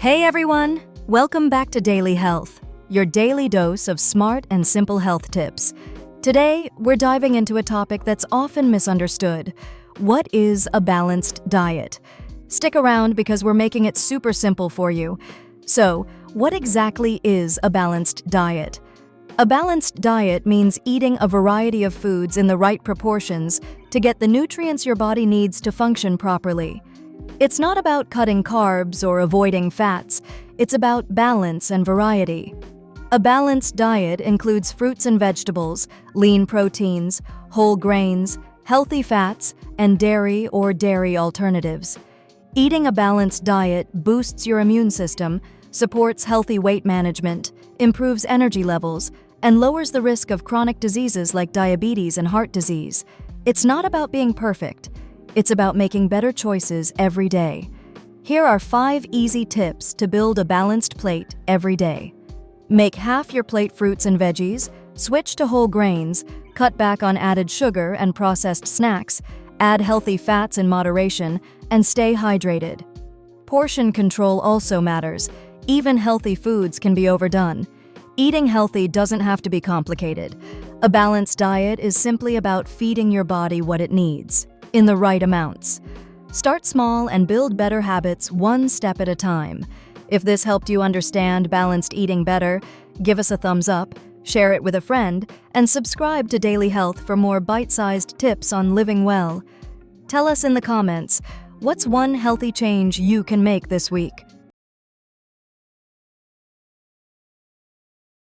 Hey everyone! Welcome back to Daily Health, your daily dose of smart and simple health tips. Today, we're diving into a topic that's often misunderstood. What is a balanced diet? Stick around because we're making it super simple for you. So, what exactly is a balanced diet? A balanced diet means eating a variety of foods in the right proportions to get the nutrients your body needs to function properly. It's not about cutting carbs or avoiding fats, it's about balance and variety. A balanced diet includes fruits and vegetables, lean proteins, whole grains, healthy fats, and dairy or dairy alternatives. Eating a balanced diet boosts your immune system, supports healthy weight management, improves energy levels, and lowers the risk of chronic diseases like diabetes and heart disease. It's not about being perfect. It's about making better choices every day. Here are 5 easy tips to build a balanced plate every day. Make half your plate fruits and veggies, switch to whole grains, cut back on added sugar and processed snacks, add healthy fats in moderation, and stay hydrated. Portion control also matters. Even healthy foods can be overdone. Eating healthy doesn't have to be complicated. A balanced diet is simply about feeding your body what it needs, in the right amounts. Start small and build better habits one step at a time. If this helped you understand balanced eating better, give us a thumbs up, share it with a friend, and subscribe to Daily Health for more bite-sized tips on living well. Tell us in the comments, what's one healthy change you can make this week?